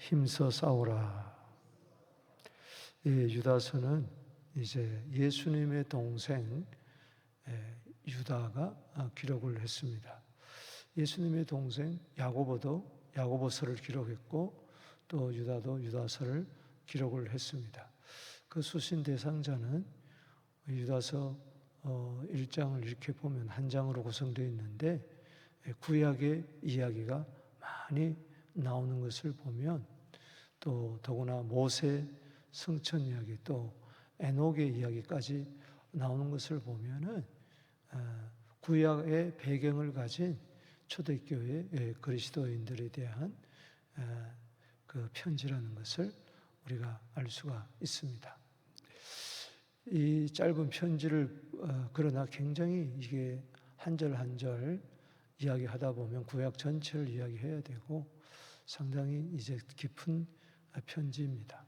힘써 싸우라. 유다서는 이제 예수님의 동생 유다가 기록을 했습니다. 예수님의 동생 야고보도 야고보서를 기록했고 또 유다도 유다서를 기록을 했습니다. 그 수신 대상자는 유다서 1장을 이렇게 보면 한 장으로 구성되어 있는데 구약의 이야기가 많이 나오는 것을 보면 또 더구나 모세 성천 이야기 또 에녹의 이야기까지 나오는 것을 보면은 구약의 배경을 가진 초대교회 그리스도인들에 대한 그 편지라는 것을 우리가 알 수가 있습니다. 이 짧은 편지를 그러나 굉장히 이게 한 절 한 절 이야기하다 보면 구약 전체를 이야기해야 되고 상당히 이제 깊은 편지입니다.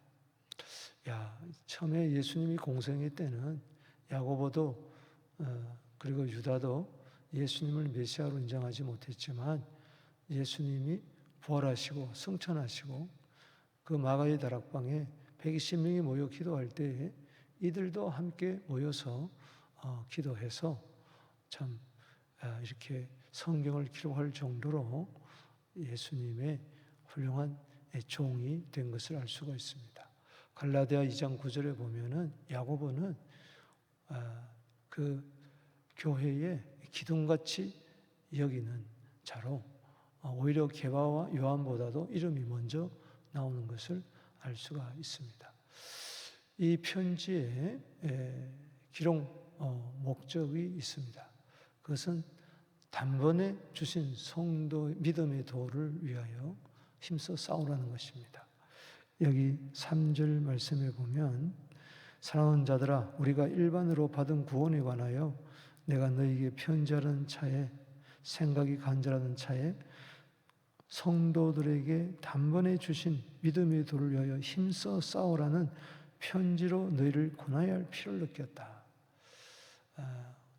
처음에 예수님이 공생의 때는 야고보도 그리고 유다도 예수님을 메시아로 인정하지 못했지만 예수님이 부활하시고 승천하시고 그 마가의 다락방에 120명이 모여 기도할 때에 이들도 함께 모여서 기도해서 참 이렇게 성경을 기록할 정도로 예수님의 훌륭한 종이 된 것을 알 수가 있습니다. 갈라디아 2장 9절에 보면은 야고보는 그 교회의 기둥같이 여기는 자로 오히려 게바와 요한보다도 이름이 먼저 나오는 것을 알 수가 있습니다. 이 편지에 기록 목적이 있습니다. 그것은 단번에 주신 성도 믿음의 도를 위하여 힘써 싸우라는 것입니다. 여기 3절 말씀에 보면 사랑하는 자들아 우리가 일반으로 받은 구원에 관하여 내가 너희에게 편지하는 차에 생각이 간절하는 차에 성도들에게 단번에 주신 믿음의 도를 위하여 힘써 싸우라는 편지로 너희를 권하여야 할 필요를 느꼈다.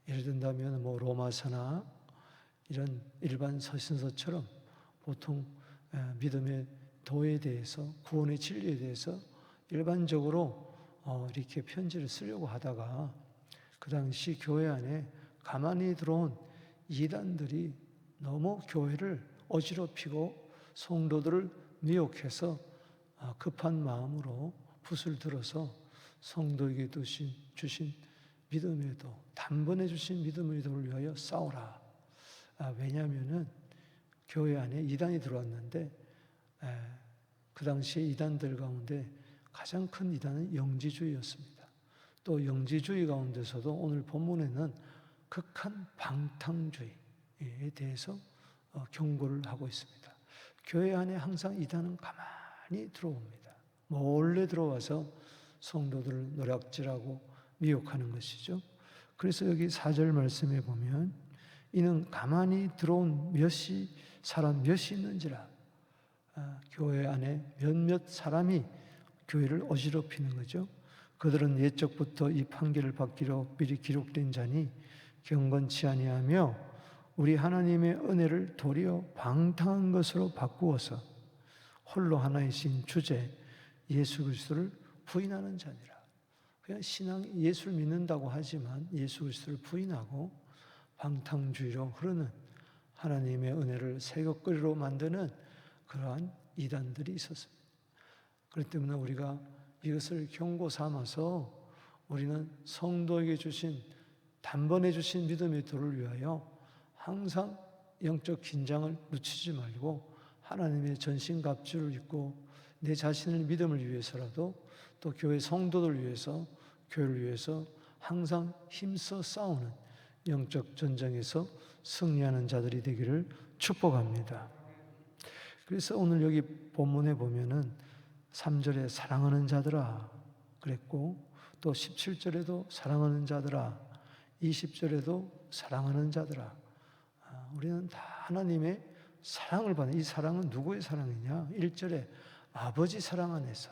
예를 든다면 로마서나 이런 일반 서신서처럼 보통 믿음의 도에 대해서 구원의 진리에 대해서 일반적으로 이렇게 편지를 쓰려고 하다가 그 당시 교회 안에 가만히 들어온 이단들이 너무 교회를 어지럽히고 성도들을 미혹해서 급한 마음으로 붓을 들어서 성도에게 주신 믿음의 도, 단번에 주신 믿음의 도를 위하여 싸우라. 왜냐하면은 교회 안에 이단이 들어왔는데 그 당시에 이단들 가운데 가장 큰 이단은 영지주의였습니다. 또 영지주의 가운데서도 오늘 본문에는 극한 방탕주의에 대해서 경고를 하고 있습니다. 교회 안에 항상 이단은 가만히 들어옵니다. 몰래 들어와서 성도들을 노략질하고 미혹하는 것이죠. 그래서 여기 4절 말씀에 보면 이는 가만히 들어온 사람 몇이 있는지라. 교회 안에 몇몇 사람이 교회를 어지럽히는 거죠. 그들은 옛적부터 이 판결을 받기로 미리 기록된 자니 경건치 아니하며 우리 하나님의 은혜를 도리어 방탕한 것으로 바꾸어서 홀로 하나이신 주제 예수 그리스도를 부인하는 자니라. 그냥 예수를 믿는다고 하지만 예수 그리스도를 부인하고 방탕주의로 흐르는 하나님의 은혜를 새것거리로 만드는 그러한 이단들이 있었습니다. 그렇기 때문에 우리가 이것을 경고 삼아서 우리는 성도에게 단번에 주신 믿음의 도를 위하여 항상 영적 긴장을 늦추지 말고 하나님의 전신갑주를 입고 내 자신의 믿음을 위해서라도 또 교회 성도들 위해서 교회를 위해서 항상 힘써 싸우는 영적 전쟁에서 승리하는 자들이 되기를 축복합니다. 그래서 오늘 여기 본문에 보면은 3절에 사랑하는 자들아 그랬고 또 17절에도 사랑하는 자들아 20절에도 사랑하는 자들아 우리는 다 하나님의 사랑을 받는 이 사랑은 누구의 사랑이냐 1절에 아버지 사랑 안에서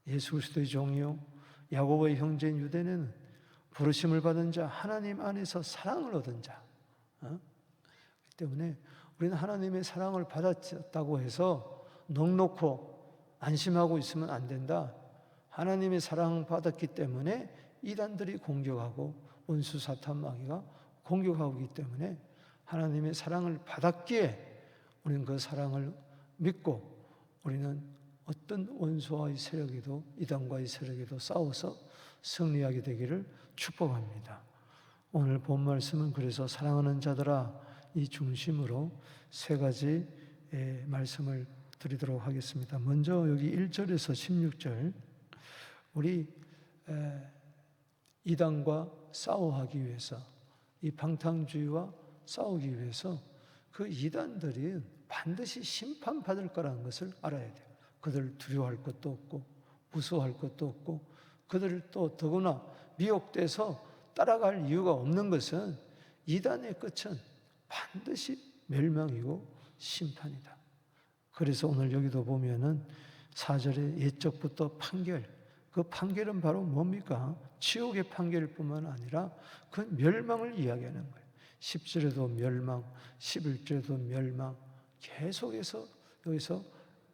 예수 그리스도의 종이요 야고보의 형제인 유대는 부르심을 받은 자 하나님 안에서 사랑을 얻은 자 그렇기 때문에 우리는 하나님의 사랑을 받았다고 해서 넉넉고 안심하고 있으면 안 된다. 하나님의 사랑받았기 때문에 이단들이 공격하고 원수 사탄 마귀가 공격하고 있기 때문에 하나님의 사랑을 받았기에 우리는 그 사랑을 믿고 우리는 어떤 원수와의 세력에도 이단과의 세력에도 싸워서 승리하게 되기를 축복합니다. 오늘 본 말씀은 그래서 사랑하는 자들아 이 중심으로 세 가지 말씀을 드리도록 하겠습니다. 먼저 여기 1절에서 16절 우리 이단과 싸워하기 위해서 이 방탕주의와 싸우기 위해서 그 이단들이 반드시 심판받을 거라는 것을 알아야 돼요. 그들 두려워할 것도 없고 무서워할 것도 없고 그들을 또 더구나 미혹돼서 따라갈 이유가 없는 것은 이단의 끝은 반드시 멸망이고 심판이다. 그래서 오늘 여기도 보면은 4절에 옛적부터 판결, 그 판결은 바로 뭡니까? 지옥의 판결뿐만 아니라 그 멸망을 이야기하는 거예요. 10절에도 멸망, 11절에도 멸망, 계속해서 여기서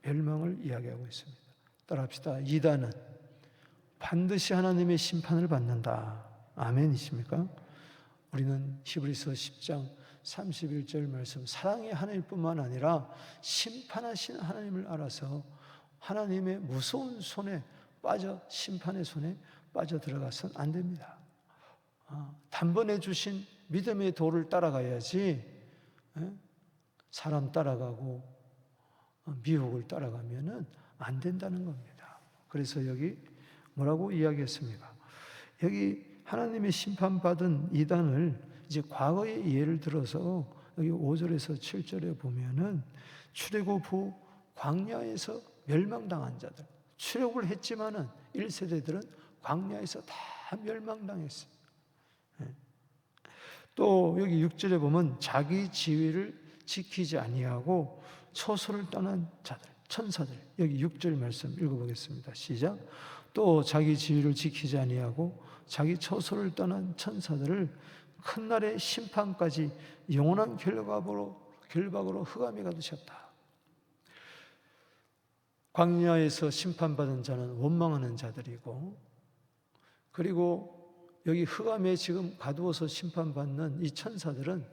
멸망을 이야기하고 있습니다. 따라합시다. 이단은 반드시 하나님의 심판을 받는다. 아멘이십니까? 우리는 히브리서 10장 31절 말씀, 사랑의 하나님뿐만 아니라 심판하신 하나님을 알아서 하나님의 무서운 손에 심판의 손에 빠져 들어가서는 안 됩니다. 단번에 주신 믿음의 도를 따라가야지 사람 따라가고 미혹을 따라가면은 안 된다는 겁니다. 그래서 여기 뭐라고 이야기했습니까? 여기 하나님의 심판받은 이단을 이제 과거의 예를 들어서 여기 5절에서 7절에 보면은 출애굽 후 광야에서 멸망당한 자들, 출애굽을 했지만은 1세대들은 광야에서 다 멸망당했어요. 또 여기 6절에 보면 자기 지위를 지키지 아니하고 처소를 떠난 자들, 천사들. 여기 6절 말씀 읽어보겠습니다. 시작. 또 자기 지위를 지키지 아니하고 자기 처소를 떠난 천사들을 큰 날의 심판까지 영원한 결박으로 흑암에 가두셨다. 광야에서 심판받은 자는 원망하는 자들이고, 그리고 여기 흑암에 지금 가두어서 심판받는 이 천사들은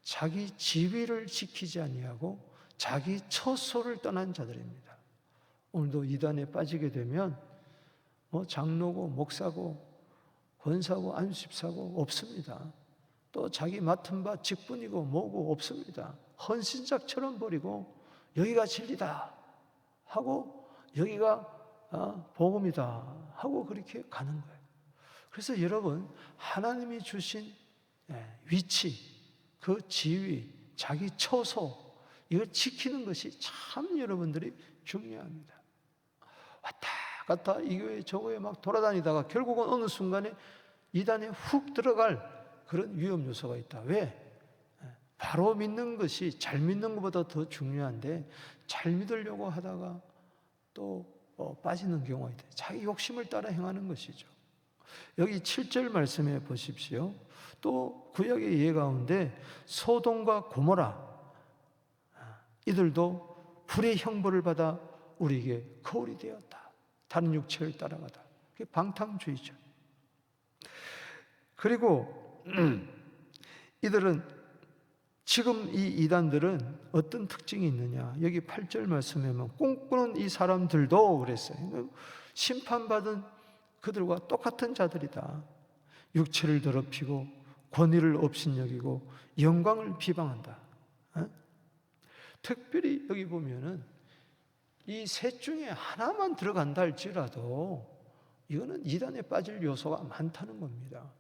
자기 지위를 지키지 아니하고 자기 처소를 떠난 자들입니다. 오늘도 이단에 빠지게 되면 장로고 목사고 권사고 안수집사고 없습니다. 또 자기 맡은 바 직분이고 뭐고 없습니다. 헌신작처럼 버리고 여기가 진리다 하고 여기가 복음이다 하고 그렇게 가는 거예요. 그래서 여러분, 하나님이 주신 위치, 그 지위, 자기 처소, 이걸 지키는 것이 참 여러분들이 중요합니다. 왔다 갔다 이 교회 저 교회 막 돌아다니다가 결국은 어느 순간에 이단에 훅 들어갈 그런 위험 요소가 있다. 왜? 바로 믿는 것이 잘 믿는 것보다 더 중요한데 잘 믿으려고 하다가 또 빠지는 경우가 있다. 자기 욕심을 따라 행하는 것이죠. 여기 7절 말씀해 보십시오. 또 구약의 예 가운데 소돔과 고모라 이들도 불의 형벌을 받아 우리에게 거울이 되었다. 다른 육체를 따라가다. 그게 방탕주의죠. 그리고 이들은 지금 이 이단들은 어떤 특징이 있느냐? 여기 8절 말씀에 보면 꿈꾸는 이 사람들도 그랬어요. 심판받은 그들과 똑같은 자들이다. 육체를 더럽히고 권위를 업신여기고 영광을 비방한다. 특별히 여기 보면은 이 셋 중에 하나만 들어간다 할지라도 이거는 이단에 빠질 요소가 많다는 겁니다.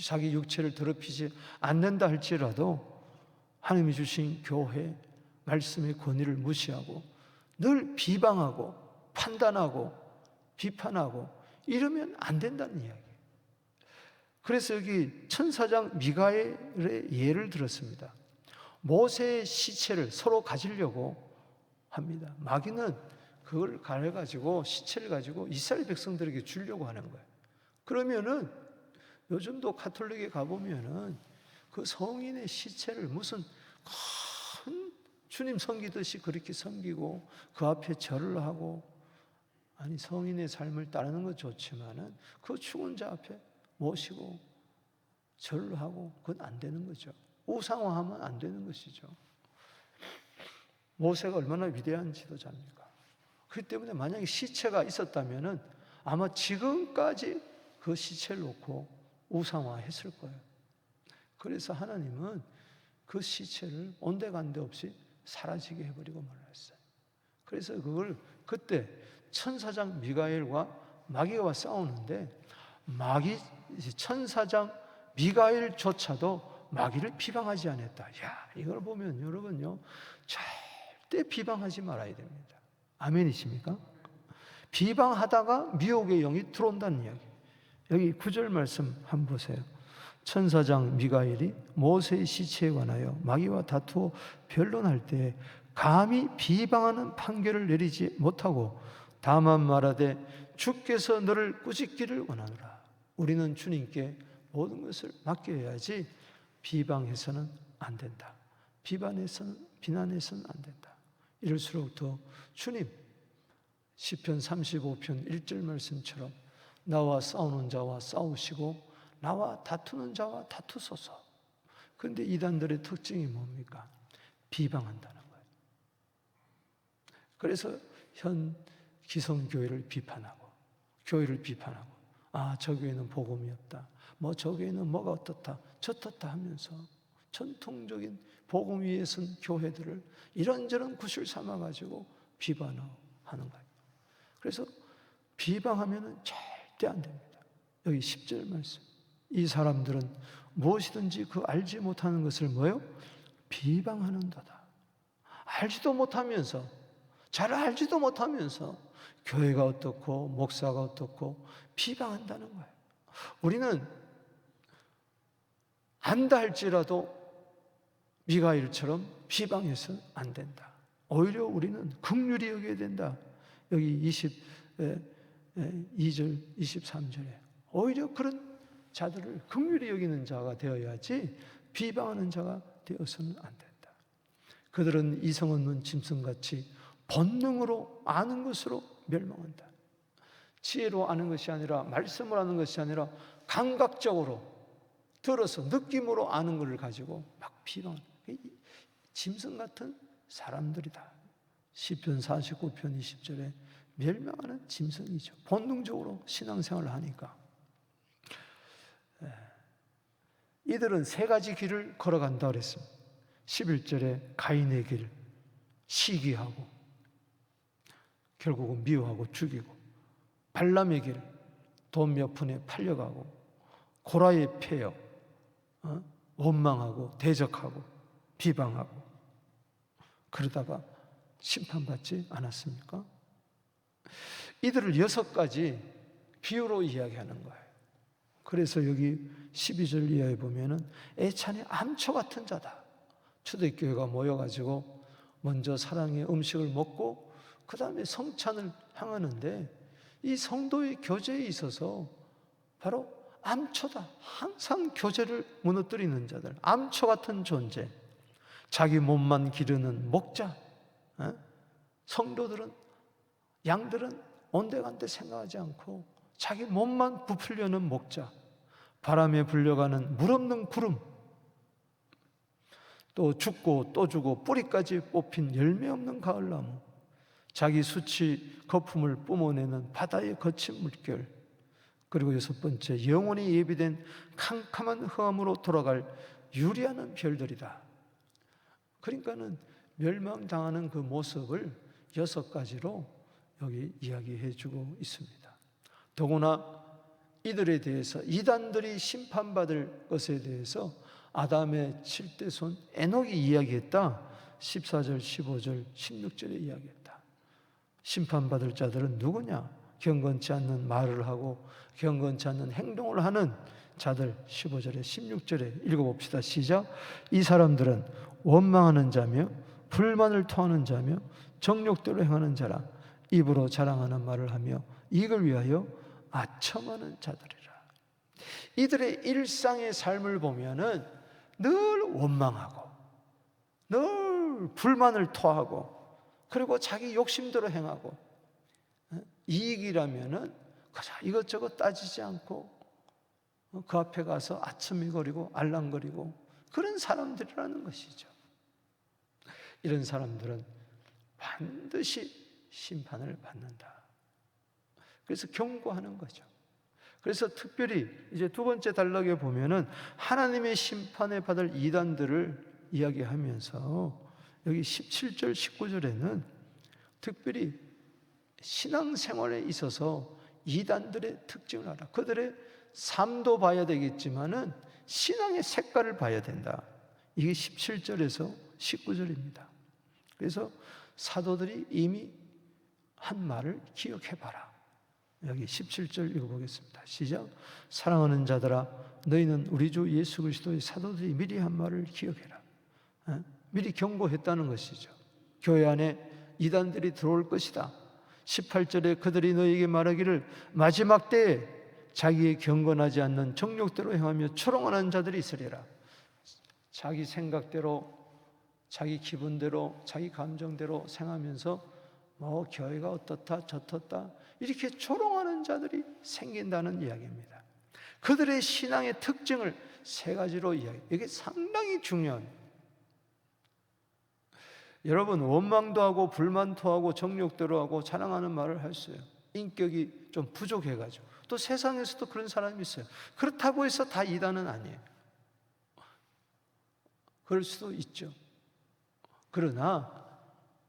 자기 육체를 더럽히지 않는다 할지라도 하나님이 주신 교회 말씀의 권위를 무시하고 늘 비방하고 판단하고 비판하고 이러면 안 된다는 이야기예요. 그래서 여기 천사장 미가엘의 예를 들었습니다. 모세의 시체를 서로 가지려고 합니다. 마귀는 그걸 가려가지고 시체를 가지고 이스라엘 백성들에게 주려고 하는 거예요. 그러면은 요즘도 가톨릭에 가보면은 그 성인의 시체를 무슨 큰 주님 섬기듯이 그렇게 섬기고 그 앞에 절을 하고 아니, 성인의 삶을 따르는 건 좋지만은 그 죽은 자 앞에 모시고 절을 하고 그건 안 되는 거죠. 우상화하면 안 되는 것이죠. 모세가 얼마나 위대한 지도자입니까? 그렇기 때문에 만약에 시체가 있었다면은 아마 지금까지 그 시체를 놓고 우상화했을 거예요. 그래서 하나님은 그 시체를 온데간데 없이 사라지게 해버리고 말았어요. 그래서 그걸 그때 천사장 미가엘과 마귀가 싸우는데 천사장 미가엘조차도 마귀를 비방하지 않았다. 야, 이걸 보면 여러분요, 절대 비방하지 말아야 됩니다. 아멘이십니까? 비방하다가 미혹의 영이 들어온다는 이야기. 여기 9절 말씀 한번 보세요. 천사장 미가엘이 모세의 시체에 관하여 마귀와 다투어 변론할 때 감히 비방하는 판결을 내리지 못하고 다만 말하되 주께서 너를 꾸짖기를 원하노라. 우리는 주님께 모든 것을 맡겨야지 비방해서는 안 된다. 비난해서는 안 된다. 이럴수록 더 주님, 시편 35편 1절 말씀처럼 나와 싸우는 자와 싸우시고 나와 다투는 자와 다투소서. 그런데 이단들의 특징이 뭡니까? 비방한다는 거예요. 그래서 현 기성교회를 비판하고 교회를 비판하고 저 교회는 복음이 없다. 저 교회는 뭐가 어떻다 저떻다 하면서 전통적인 복음 위에 선 교회들을 이런저런 구실 삼아가지고 비판하는 거예요. 그래서 비방하면 절대 안 됩니다. 여기 10절 말씀. 이 사람들은 무엇이든지 그 알지 못하는 것을 뭐요? 비방하는도다. 알지도 못하면서, 잘 알지도 못하면서 교회가 어떻고 목사가 어떻고 비방한다는 거예요. 우리는 안다 할지라도 미가엘처럼 비방해서는 안 된다. 오히려 우리는 긍휼히 여겨야 된다. 여기 22절, 23절에 오히려 그런 자들을 긍휼히 여기는 자가 되어야지 비방하는 자가 되어서는 안 된다. 그들은 이성 없는 짐승같이 본능으로 아는 것으로 멸망한다. 지혜로 아는 것이 아니라 말씀을 아는 것이 아니라 감각적으로 들어서 느낌으로 아는 것을 가지고 막 비방하는 짐승 같은 사람들이다. 시편 49편 20절에 멸망하는 짐승이죠. 본능적으로 신앙생활을 하니까. 이들은 세 가지 길을 걸어간다 그랬습니다. 11절에 가인의 길, 시기하고 결국은 미워하고 죽이고, 발람의 길, 돈 몇 푼에 팔려가고, 고라의 폐역, 원망하고 대적하고 비방하고, 그러다가 심판받지 않았습니까? 이들을 6가지 비유로 이야기하는 거예요. 그래서 여기 12절 이하에 보면은 애찬의 암초 같은 자다. 초대교회가 모여가지고 먼저 사랑의 음식을 먹고 그 다음에 성찬을 향하는데 이 성도의 교제에 있어서 바로 암초다. 항상 교제를 무너뜨리는 자들, 암초 같은 존재, 자기 몸만 기르는 목자. 성도들은, 양들은 온데간데 생각하지 않고 자기 몸만 부풀려는 목자, 바람에 불려가는 물없는 구름, 또 죽고 또 주고 뿌리까지 뽑힌 열매 없는 가을나무, 자기 수치 거품을 뿜어내는 바다의 거친 물결, 그리고 6번째, 영원히 예비된 캄캄한 흑암으로 돌아갈 유리하는 별들이다. 그러니까는 멸망당하는 그 모습을 6가지로 여기 이야기해 주고 있습니다. 더구나 이들에 대해서, 이단들이 심판받을 것에 대해서 아담의 7대 손 에녹이 이야기했다. 14절, 15절, 16절에 이야기했다. 심판받을 자들은 누구냐? 경건치 않는 말을 하고 경건치 않는 행동을 하는 자들. 15절에 16절에 읽어봅시다. 시작. 이 사람들은 원망하는 자며 불만을 토하는 자며 정욕대로 행하는 자라. 입으로 자랑하는 말을 하며 이익을 위하여 아첨하는 자들이라. 이들의 일상의 삶을 보면은 늘 원망하고 늘 불만을 토하고 그리고 자기 욕심대로 행하고 이익이라면은 그저 이것저것 따지지 않고 그 앞에 가서 아첨이거리고 알랑거리고 그런 사람들이라는 것이죠. 이런 사람들은 반드시 심판을 받는다. 그래서 경고하는 거죠. 그래서 특별히 이제 두 번째 단락에 보면은 하나님의 심판에 받을 이단들을 이야기하면서 여기 17절, 19절에는 특별히 신앙생활에 있어서 이단들의 특징을 알아. 그들의 삶도 봐야 되겠지만은 신앙의 색깔을 봐야 된다. 이게 17절에서 19절입니다. 그래서 사도들이 이미 한 말을 기억해봐라. 여기 17절 읽어보겠습니다. 시작. 사랑하는 자들아, 너희는 우리 주 예수 그리스도의 사도들이 미리 한 말을 기억해라. 미리 경고했다는 것이죠. 교회 안에 이단들이 들어올 것이다. 18절에 그들이 너희에게 말하기를 마지막 때에 자기의 경건하지 않는 정욕대로 행하며 초롱하는 자들이 있으리라. 자기 생각대로, 자기 기분대로, 자기 감정대로 생하면서 뭐 교회가 어떻다 저떻다 이렇게 조롱하는 자들이 생긴다는 이야기입니다. 그들의 신앙의 특징을 세 가지로 이야기해요. 이게 상당히 중요한. 여러분, 원망도 하고 불만도 하고 정욕대로 하고 자랑하는 말을 할 수 있어요. 인격이 좀 부족해가지고. 또 세상에서도 그런 사람이 있어요. 그렇다고 해서 다 이단은 아니에요. 그럴 수도 있죠. 그러나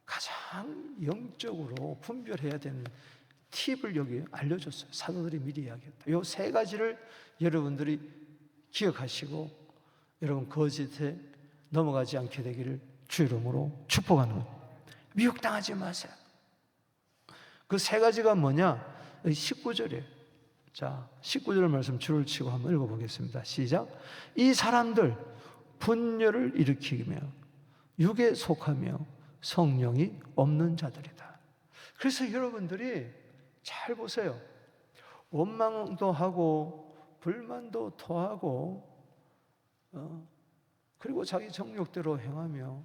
가장 영적으로 분별해야 되는 팁을 여기 알려줬어요. 사도들이 미리 이야기했다. 이 세 가지를 여러분들이 기억하시고 여러분 거짓에 넘어가지 않게 되기를 주 이름으로 축복하는 거예요. 미혹당하지 마세요. 그 세 가지가 뭐냐? 19절이에요. 자, 19절 말씀 줄을 치고 한번 읽어보겠습니다. 시작. 이 사람들 분열을 일으키며 육에 속하며 성령이 없는 자들이다. 그래서 여러분들이 잘 보세요. 원망도 하고 불만도 토하고 그리고 자기 정욕대로 행하며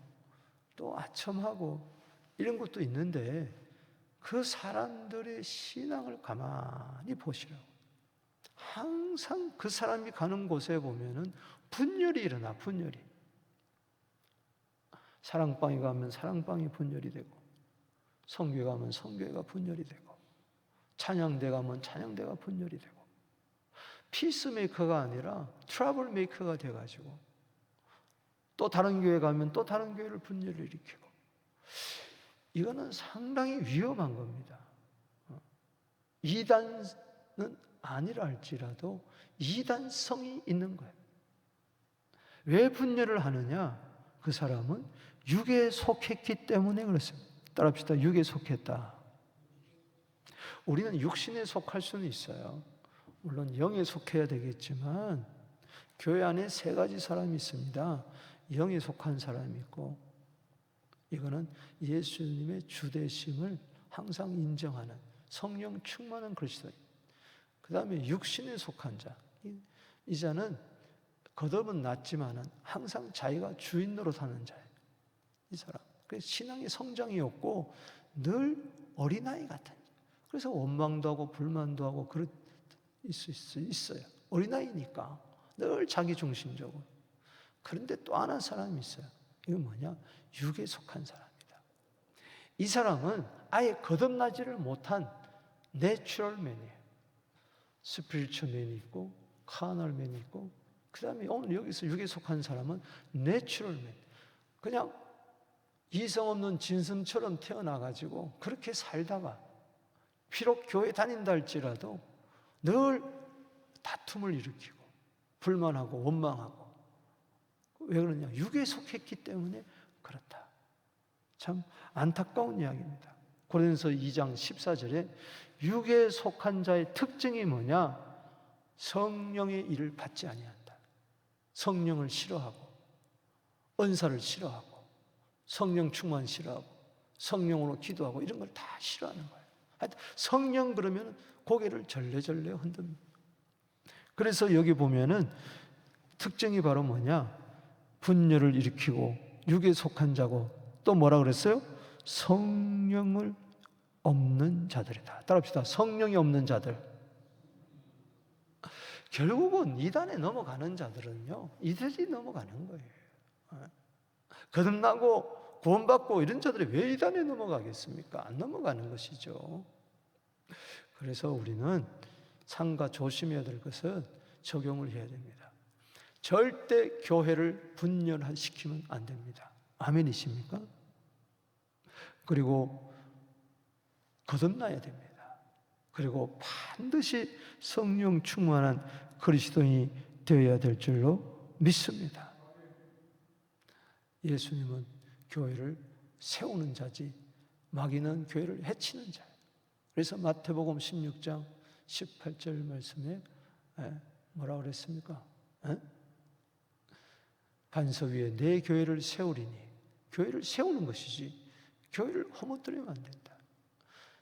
또 아첨하고 이런 것도 있는데 그 사람들의 신앙을 가만히 보시라고. 항상 그 사람이 가는 곳에 보면은 분열이 일어나. 분열이. 사랑방에 가면 사랑방이 분열이 되고, 성교회 가면 성교회가 분열이 되고, 찬양대 가면 찬양대가 분열이 되고, 피스메이커가 아니라 트러블 메이커가 돼가지고 또 다른 교회 가면 또 다른 교회를 분열을 일으키고, 이거는 상당히 위험한 겁니다. 이단은 아니라 할지라도 이단성이 있는 거예요. 왜 분열을 하느냐? 그 사람은 육에 속했기 때문에 그렇습니다. 따라합시다. 육에 속했다. 우리는 육신에 속할 수는 있어요. 물론 영에 속해야 되겠지만 교회 안에 세 가지 사람이 있습니다. 영에 속한 사람이 있고, 이거는 예수님의 주되심을 항상 인정하는 성령 충만한 그리스도인. 그 다음에 육신에 속한 자. 이 자는 겉업은 낮지만은 항상 자기가 주인 노릇하는 자예요. 이 사람. 그래서 신앙의 성장이 없고 늘 어린아이 같은. 그래서 원망도 하고 불만도 하고 그럴 수 있어요. 어린아이니까 늘 자기 중심적으로. 그런데 또 하나 사람이 있어요. 이건 뭐냐? 육에 속한 사람이다. 이 사람은 아예 거듭나지를 못한 내추럴맨이에요. 스피리추얼맨이 있고 카널맨이 있고, 그 다음에 오늘 여기서 육에 속한 사람은 내추럴맨. 그냥 이성 없는 진슴처럼 태어나가지고 그렇게 살다가 비록 교회 다닌다 할지라도 늘 다툼을 일으키고 불만하고 원망하고. 왜 그러냐? 육에 속했기 때문에 그렇다. 참 안타까운 이야기입니다. 고린도서 2장 14절에 육에 속한 자의 특징이 뭐냐? 성령의 일을 받지 아니한다. 성령을 싫어하고 은사를 싫어하고 성령 충만 싫어하고 성령으로 기도하고 이런 걸 다 싫어하는 거예요. 하여튼 성령 그러면 고개를 절레절레 흔듭니다. 그래서 여기 보면은 특징이 바로 뭐냐? 분열을 일으키고 육에 속한 자고 또 뭐라 그랬어요? 성령을 없는 자들이다. 따라합시다. 성령이 없는 자들. 결국은 이단에 넘어가는 자들은요, 이들이 넘어가는 거예요. 거듭나고 구원받고 이런 자들이 왜 이단에 넘어가겠습니까? 안 넘어가는 것이죠. 그래서 우리는 삼가 조심해야 될 것은 적용을 해야 됩니다. 절대 교회를 분열시키면 안 됩니다. 아멘이십니까? 그리고 거듭나야 됩니다. 그리고 반드시 성령 충만한 그리스도인이 되어야 될 줄로 믿습니다. 예수님은 교회를 세우는 자지 마귀는 교회를 해치는 자예요. 그래서 마태복음 16장 18절 말씀에 뭐라고 그랬습니까? 반석 위에 내 교회를 세우리니, 교회를 세우는 것이지 교회를 허무뜨리면 안 된다.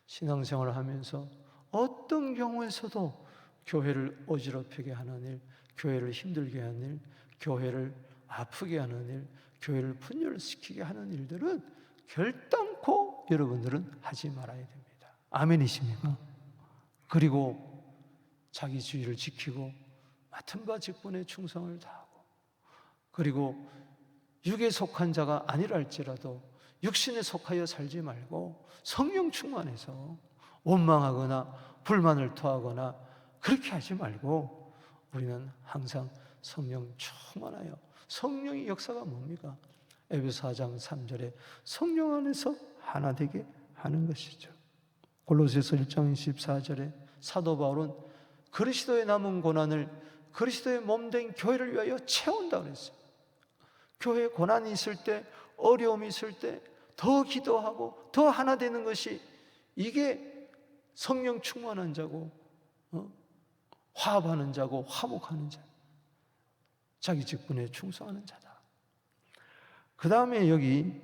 신앙생활을 하면서 어떤 경우에서도 교회를 어지럽히게 하는 일, 교회를 힘들게 하는 일, 교회를 아프게 하는 일, 교회를 분열시키게 하는 일들은 결단코 여러분들은 하지 말아야 됩니다. 아멘이십니까? 그리고 자기 주의를 지키고 맡은 바 직분에 충성을 다하고, 그리고 육에 속한 자가 아니랄지라도 육신에 속하여 살지 말고 성령 충만해서 원망하거나 불만을 토하거나 그렇게 하지 말고 우리는 항상 성령 충만하여, 성령의 역사가 뭡니까? 에베소 4장 3절에 성령 안에서 하나 되게 하는 것이죠. 골로새서 1장 24절에 사도 바울은 그리스도의 남은 고난을 그리스도의 몸된 교회를 위하여 채운다 그랬어요. 교회에 고난이 있을 때, 어려움이 있을 때 더 기도하고 더 하나 되는 것이, 이게 성령 충만한 자고 화합하는 자고 화목하는 자, 자기 직분에 충성하는 자다. 그 다음에 여기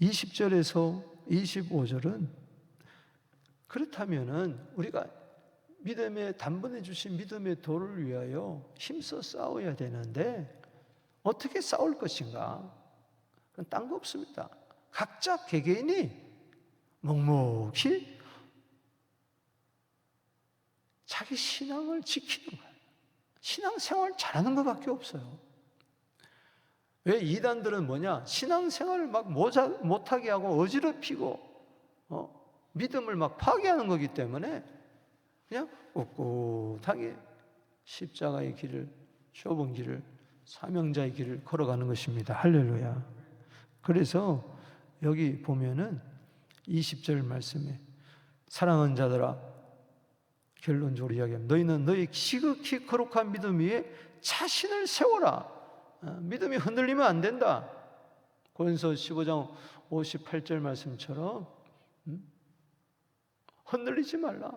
20절에서 25절은 그렇다면은 우리가 믿음에 단번에 주신 믿음의 도를 위하여 힘써 싸워야 되는데 어떻게 싸울 것인가? 그건 딴 거 없습니다. 각자 개개인이 묵묵히 자기 신앙을 지키는 거예요. 신앙생활 잘하는 것밖에 없어요. 왜 이단들은 뭐냐? 신앙생활을 막 못하게 하고 어지럽히고 믿음을 막 파괴하는 거기 때문에 그냥 꿋꿋하게 십자가의 길을, 좁은 길을, 사명자의 길을 걸어가는 것입니다. 할렐루야. 그래서 여기 보면은 20절 말씀에 사랑하는 자들아, 결론적으로 이야기하면 너희는 너희 지극히 거룩한 믿음 위에 자신을 세워라. 믿음이 흔들리면 안 된다. 고린도서 15장 58절 말씀처럼 흔들리지 말라.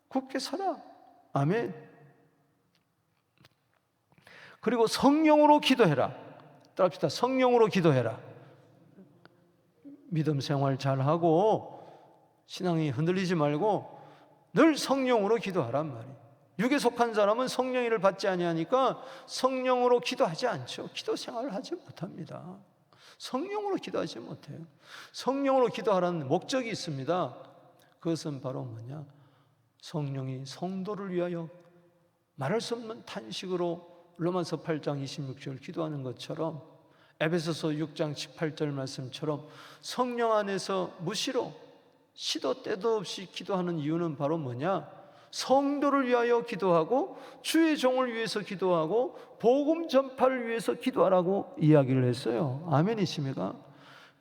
굳게 서라. 아멘. 그리고 성령으로 기도해라. 따라합시다. 성령으로 기도해라. 믿음 생활 잘하고 신앙이 흔들리지 말고 늘 성령으로 기도하란 말이에요. 육에 속한 사람은 성령의 일을 받지 아니하니까 성령으로 기도하지 않죠. 기도 생활을 하지 못합니다. 성령으로 기도하지 못해요. 성령으로 기도하라는 목적이 있습니다. 그것은 바로 뭐냐? 성령이 성도를 위하여 말할 수 없는 탄식으로 로마서 8장 26절 기도하는 것처럼, 에베소서 6장 18절 말씀처럼 성령 안에서 무시로 시도 때도 없이 기도하는 이유는 바로 뭐냐? 성도를 위하여 기도하고 주의 종을 위해서 기도하고 복음 전파를 위해서 기도하라고 이야기를 했어요. 아멘이십니까?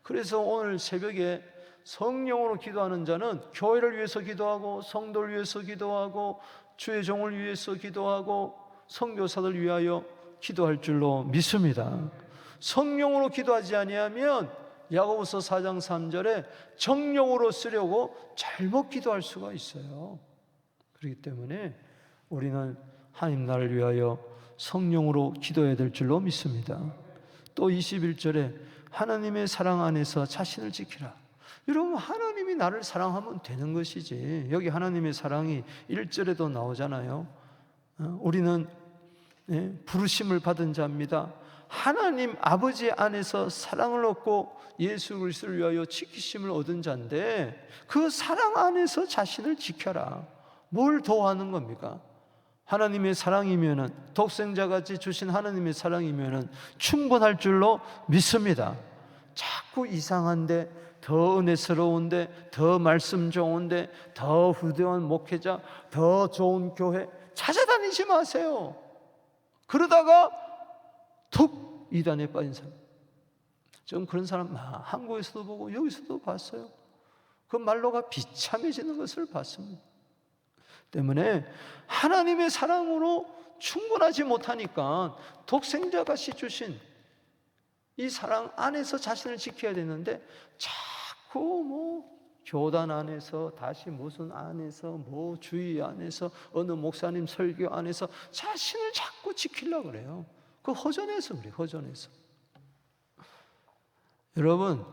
그래서 오늘 새벽에 성령으로 기도하는 자는 교회를 위해서 기도하고 성도를 위해서 기도하고 주의 종을 위해서 기도하고 선교사들 위하여 기도할 줄로 믿습니다. 성령으로 기도하지 아니하면 야고보서 4장 3절에 정령으로 쓰려고 잘못 기도할 수가 있어요. 그렇기 때문에 우리는 하나님 나라를 위하여 성령으로 기도해야 될 줄로 믿습니다. 또 21절에 하나님의 사랑 안에서 자신을 지키라. 여러분, 하나님이 나를 사랑하면 되는 것이지. 여기 하나님의 사랑이 1절에도 나오잖아요. 우리는 부르심을 받은 자입니다. 하나님 아버지 안에서 사랑을 얻고 예수 그리스도를 위하여 지키심을 얻은 자인데 그 사랑 안에서 자신을 지켜라. 뭘 더 하는 겁니까? 하나님의 사랑이면은, 독생자같이 주신 하나님의 사랑이면은 충분할 줄로 믿습니다. 자꾸 이상한데, 더 은혜스러운데, 더 말씀 좋은데, 더 후대한 목회자, 더 좋은 교회 찾아다니지 마세요. 그러다가 툭 이단에 빠진 사람, 좀 그런 사람 한국에서도 보고 여기서도 봤어요. 그 말로가 비참해지는 것을 봤습니다. 때문에 하나님의 사랑으로 충분하지 못하니까 독생자같이 주신 이 사랑 안에서 자신을 지켜야 되는데 자꾸 뭐 교단 안에서, 다시 무슨 안에서, 뭐 주의 안에서, 어느 목사님 설교 안에서 자신을 자꾸 지키려고 그래요. 그 허전해서 그래요. 허전해서. 여러분,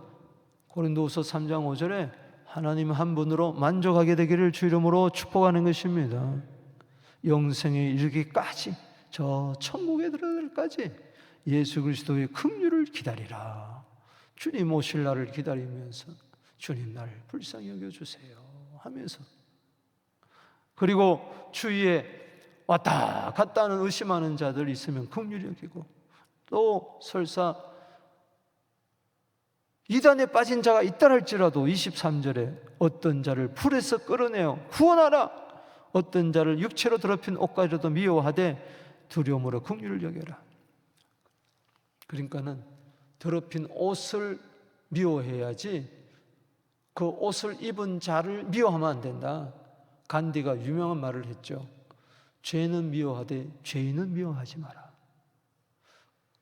고린도후서 3장 5절에 하나님 한 분으로 만족하게 되기를 주 이름으로 축복하는 것입니다. 영생에 이르기까지, 저 천국에 들어갈까지 예수 그리스도의 긍휼을 기다리라. 주님 오실 날을 기다리면서 주님 나를 불쌍히 여겨주세요 하면서, 그리고 주위에 왔다 갔다 하는 의심하는 자들 있으면 긍휼히 여기고, 또 설사 이단에 빠진 자가 있다 할지라도 23절에 어떤 자를 불에서 끌어내어 구원하라. 어떤 자를 육체로 더럽힌 옷가지로도 미워하되 두려움으로 긍휼을 여겨라. 그러니까는 더럽힌 옷을 미워해야지 그 옷을 입은 자를 미워하면 안 된다. 간디가 유명한 말을 했죠. 죄는 미워하되 죄인은 미워하지 마라.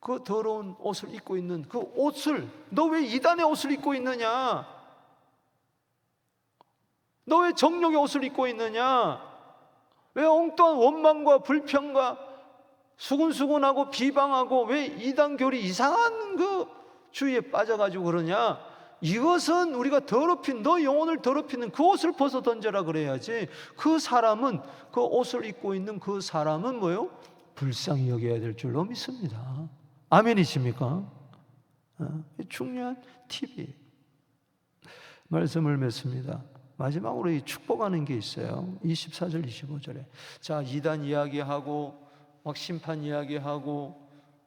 그 더러운 옷을 입고 있는 그 옷을, 너 왜 이단의 옷을 입고 있느냐? 너 왜 정욕의 옷을 입고 있느냐? 왜 엉뚱한 원망과 불평과 수근수근하고 비방하고 왜 이단교리 이상한 그 주의에 빠져가지고 그러냐? 이것은 우리가 더럽힌, 너 영혼을 더럽히는 그 옷을 벗어 던져라 그래야지. 그 사람은, 그 옷을 입고 있는 그 사람은 뭐요? 불쌍히 여겨야 될 줄로 믿습니다. 아멘이십니까? 중요한 팁이. 말씀을 맺습니다. 마지막으로 이 축복하는 게 있어요. 24절 25절에 자, 이단 이야기하고 막 심판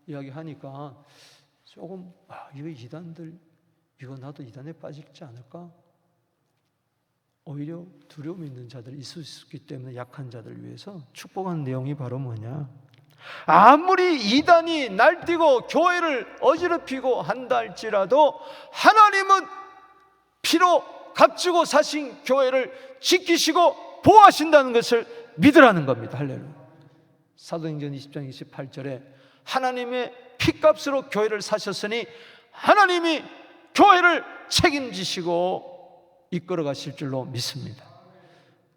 이야기하니까 조금 이거 이단들, 이거 나도 이단에 빠질지 않을까? 오히려 두려움 있는 자들이 있을 수 있기 때문에 약한 자들을 위해서 축복하는 내용이 바로 뭐냐? 아무리 이단이 날뛰고 교회를 어지럽히고 한다 할지라도 하나님은 피로 값주고 사신 교회를 지키시고 보호하신다는 것을 믿으라는 겁니다. 할렐루야. 사도행전 20장 28절에 하나님의 피값으로 교회를 사셨으니 하나님이 교회를 책임지시고 이끌어 가실 줄로 믿습니다.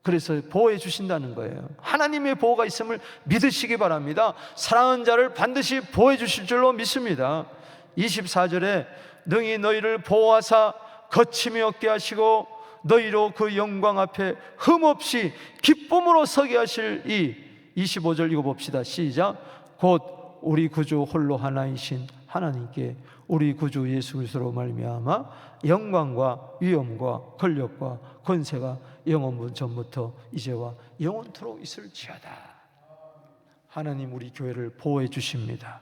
그래서 보호해 주신다는 거예요. 하나님의 보호가 있음을 믿으시기 바랍니다. 사랑하는 자를 반드시 보호해 주실 줄로 믿습니다. 24절에 능히 너희를 보호하사 거침이 없게 하시고 너희로 그 영광 앞에 흠없이 기쁨으로 서게 하실 이 25절 읽어봅시다. 시작. 곧 우리 구주 홀로 하나이신 하나님께 우리 구주 예수 그리스도로 말미암아 영광과 위엄과 권력과 권세가 영원 전부터 이제와 영원토록 있을지어다. 하나님 우리 교회를 보호해 주십니다.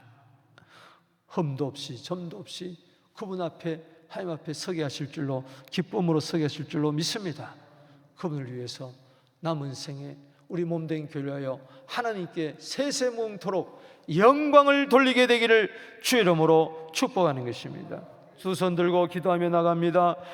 흠도 없이 점도 없이 그분 앞에, 하나님 앞에 서게 하실 줄로, 기쁨으로 서게 하실 줄로 믿습니다. 그분을 위해서 남은 생에 우리 몸된 교회하여 하나님께 세세무응토록 영광을 돌리게 되기를 주 이름으로 축복하는 것입니다. 두 손 들고 기도하며 나갑니다.